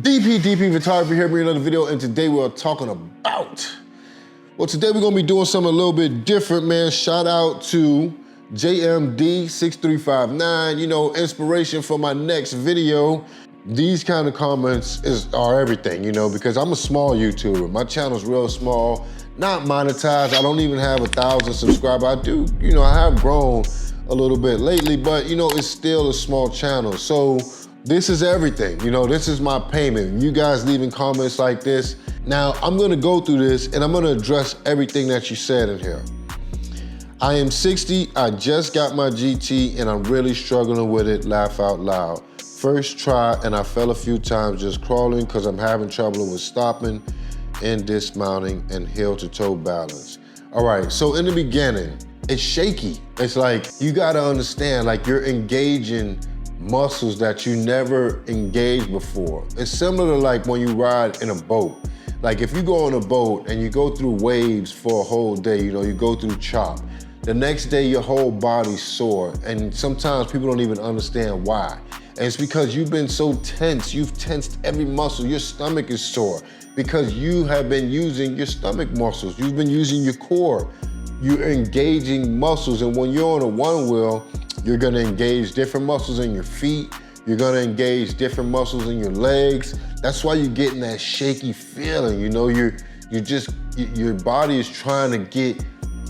DP Photography here, bringing another video, and today we're talking about, well, today we're gonna be doing something a little bit different, man. Shout out to JMD6359, you know, inspiration for my next video. These kind of comments are everything, you know, because I'm a small YouTuber. My channel's real small, not monetized. I don't even have 1,000 subscribers. I do, you know, I have grown a little bit lately, but you know, it's still a small channel. So this is everything, you know, this is my payment. You guys leaving comments like this. Now, I'm gonna go through this and I'm gonna address everything that you said in here. I am 60, I just got my GT and I'm really struggling with it, laugh out loud. First try and I fell a few times just crawling because I'm having trouble with stopping and dismounting and heel to toe balance. All right, so in the beginning, it's shaky. It's like, you gotta understand, like you're engaging muscles that you never engaged before. It's similar to like when you ride in a boat. Like if you go on a boat and you go through waves for a whole day, you know, you go through chop. The next day your whole body's sore, and sometimes people don't even understand why. And it's because you've been so tense, you've tensed every muscle, your stomach is sore because you have been using your stomach muscles, you've been using your core. You're engaging muscles, and when you're on a one wheel, you're gonna engage different muscles in your feet, you're gonna engage different muscles in your legs. That's why you're getting that shaky feeling, you know, your body is trying to get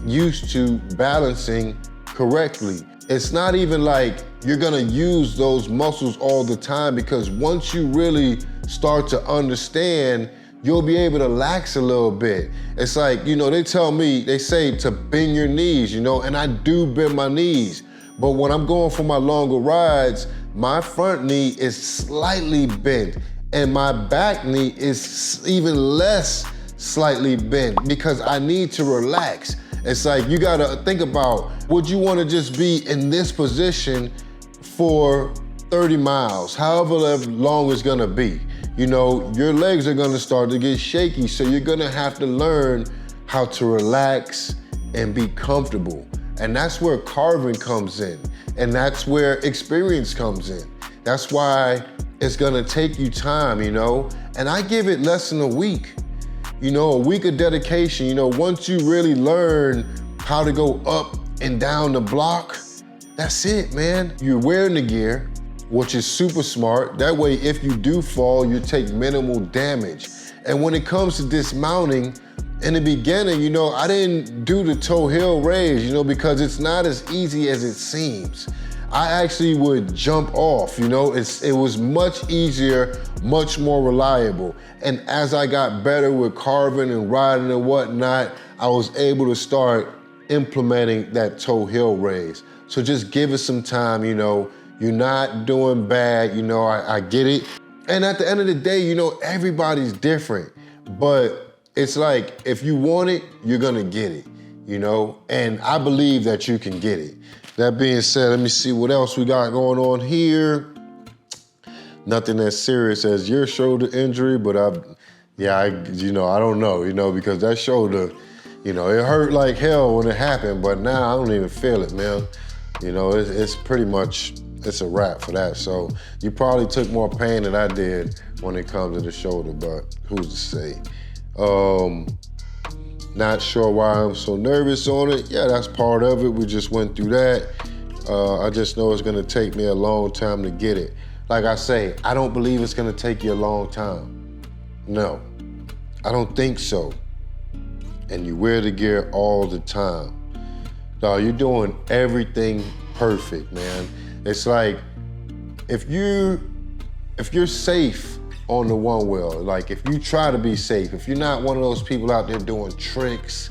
used to balancing correctly. It's not even like you're gonna use those muscles all the time, because once you really start to understand, you'll be able to lax a little bit. It's like, you know, they say to bend your knees, you know, and I do bend my knees. But when I'm going for my longer rides, my front knee is slightly bent and my back knee is even less slightly bent because I need to relax. It's like, you gotta think about, would you wanna just be in this position for 30 miles, however long it's gonna be? You know, your legs are gonna start to get shaky, so you're gonna have to learn how to relax and be comfortable. And that's where carving comes in. And that's where experience comes in. That's why it's gonna take you time, you know? And I give it less than a week. You know, a week of dedication. You know, once you really learn how to go up and down the block, that's it, man. You're wearing the gear, which is super smart. That way, if you do fall, you take minimal damage. And when it comes to dismounting, in the beginning, you know, I didn't do the toe heel raise, you know, because it's not as easy as it seems. I actually would jump off, you know, it was much easier, much more reliable. And as I got better with carving and riding and whatnot, I was able to start implementing that toe heel raise. So just give it some time, you know. You're not doing bad, you know, I get it. And at the end of the day, you know, everybody's different. But it's like, if you want it, you're gonna get it, you know? And I believe that you can get it. That being said, let me see what else we got going on here. Nothing as serious as your shoulder injury, but I don't know, you know, because that shoulder, you know, it hurt like hell when it happened, but now I don't even feel it, man. You know, it's pretty much, it's a wrap for that. So you probably took more pain than I did when it comes to the shoulder, but who's to say? Not sure why I'm so nervous on it. Yeah, that's part of it. We just went through that. I just know it's gonna take me a long time to get it. Like I say, I don't believe it's gonna take you a long time. No, I don't think so. And you wear the gear all the time. No, you're doing everything perfect, man. It's like, if you're safe on the one wheel, like if you try to be safe, if you're not one of those people out there doing tricks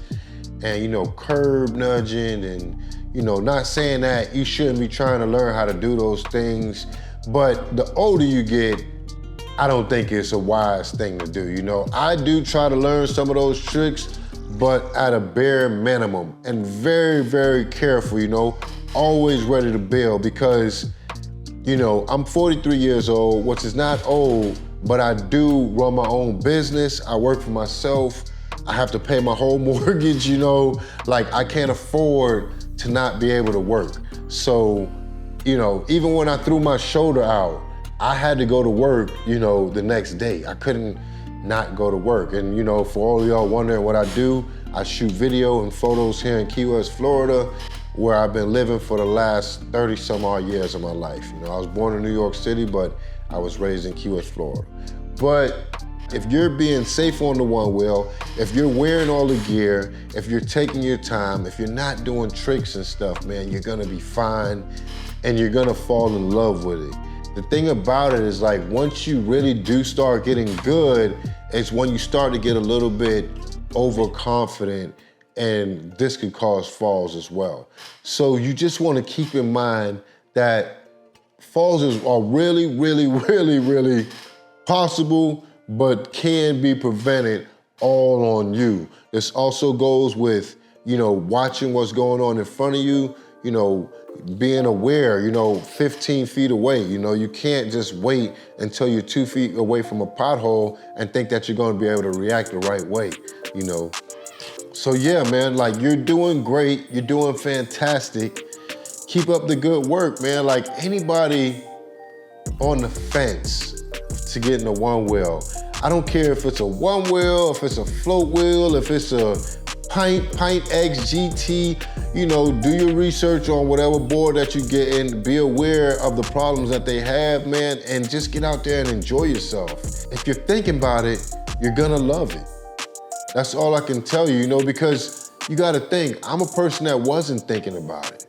and, you know, curb nudging and, you know, not saying that you shouldn't be trying to learn how to do those things, but the older you get, I don't think it's a wise thing to do, you know? I do try to learn some of those tricks, but at a bare minimum and very, very careful, you know? Always ready to bail because, you know, I'm 43 years old, which is not old, but I do run my own business. I work for myself. I have to pay my whole mortgage, you know? Like, I can't afford to not be able to work. So, you know, even when I threw my shoulder out, I had to go to work, you know, the next day. I couldn't not go to work. And you know, for all y'all wondering what I do, I shoot video and photos here in Key West, Florida, where I've been living for the last 30 some odd years of my life. You know, I was born in New York City, but I was raised in Key West, Florida. But if you're being safe on the Onewheel, if you're wearing all the gear, if you're taking your time, if you're not doing tricks and stuff, man, you're gonna be fine and you're gonna fall in love with it. The thing about it is, like, once you really do start getting good, it's when you start to get a little bit overconfident, and this could cause falls as well. So you just wanna keep in mind that falls are really, really, really, really possible, but can be prevented all on you. This also goes with, you know, watching what's going on in front of you, you know, being aware, you know, 15 feet away. You know, you can't just wait until you're 2 feet away from a pothole and think that you're gonna be able to react the right way, you know. So yeah, man, like, you're doing great, you're doing fantastic. Keep up the good work, man. Like, anybody on the fence to get in the Onewheel, I don't care if it's a Onewheel, if it's a float wheel, if it's a Pint X GT, you know, do your research on whatever board that you get in, be aware of the problems that they have, man, and just get out there and enjoy yourself. If you're thinking about it, you're gonna love it. That's all I can tell you, you know, because you gotta think, I'm a person that wasn't thinking about it.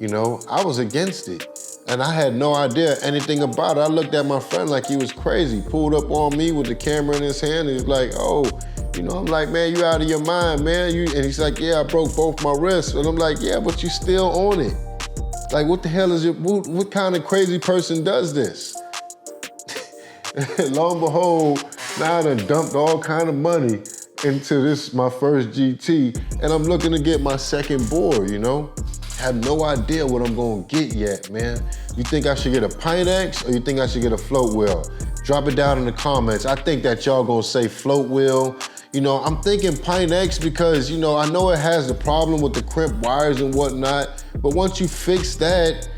You know, I was against it. And I had no idea anything about it. I looked at my friend like he was crazy. Pulled up on me with the camera in his hand, and he's like, oh, you know, I'm like, man, you out of your mind, man. And he's like, yeah, I broke both my wrists. And I'm like, yeah, but you still on it. Like, what the hell is it? What kind of crazy person does this? Lo and behold, now I done dumped all kind of money into this, my first GT, and I'm looking to get my second board, you know? Have no idea what I'm gonna get yet, man. You think I should get a Pint X or you think I should get a float wheel? Drop it down in the comments. I think that y'all gonna say float wheel. You know, I'm thinking Pint X because, you know, I know it has the problem with the crimp wires and whatnot, but once you fix that,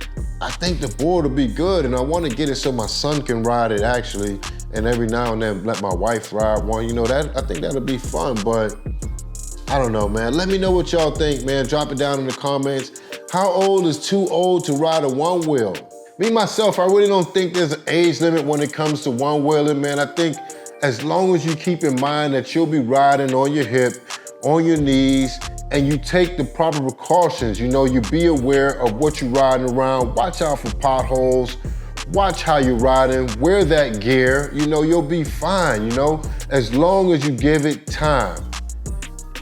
I think the board will be good, and I wanna get it so my son can ride it actually, and every now and then let my wife ride one. You know, I think that'll be fun, but I don't know, man. Let me know what y'all think, man. Drop it down in the comments. How old is too old to ride a Onewheel? Me, myself, I really don't think there's an age limit when it comes to Onewheeling, man. I think as long as you keep in mind that you'll be riding on your hip, on your knees, and you take the proper precautions, you know, you be aware of what you're riding around, watch out for potholes, watch how you're riding, wear that gear, you know, you'll be fine, you know, as long as you give it time.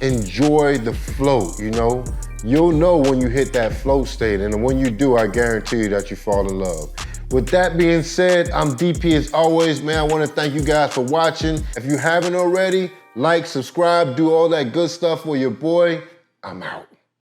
Enjoy the float, you know? You'll know when you hit that float state, and when you do, I guarantee you that you fall in love. With that being said, I'm DP as always, man. I wanna thank you guys for watching. If you haven't already, like, subscribe, do all that good stuff for your boy. I'm out.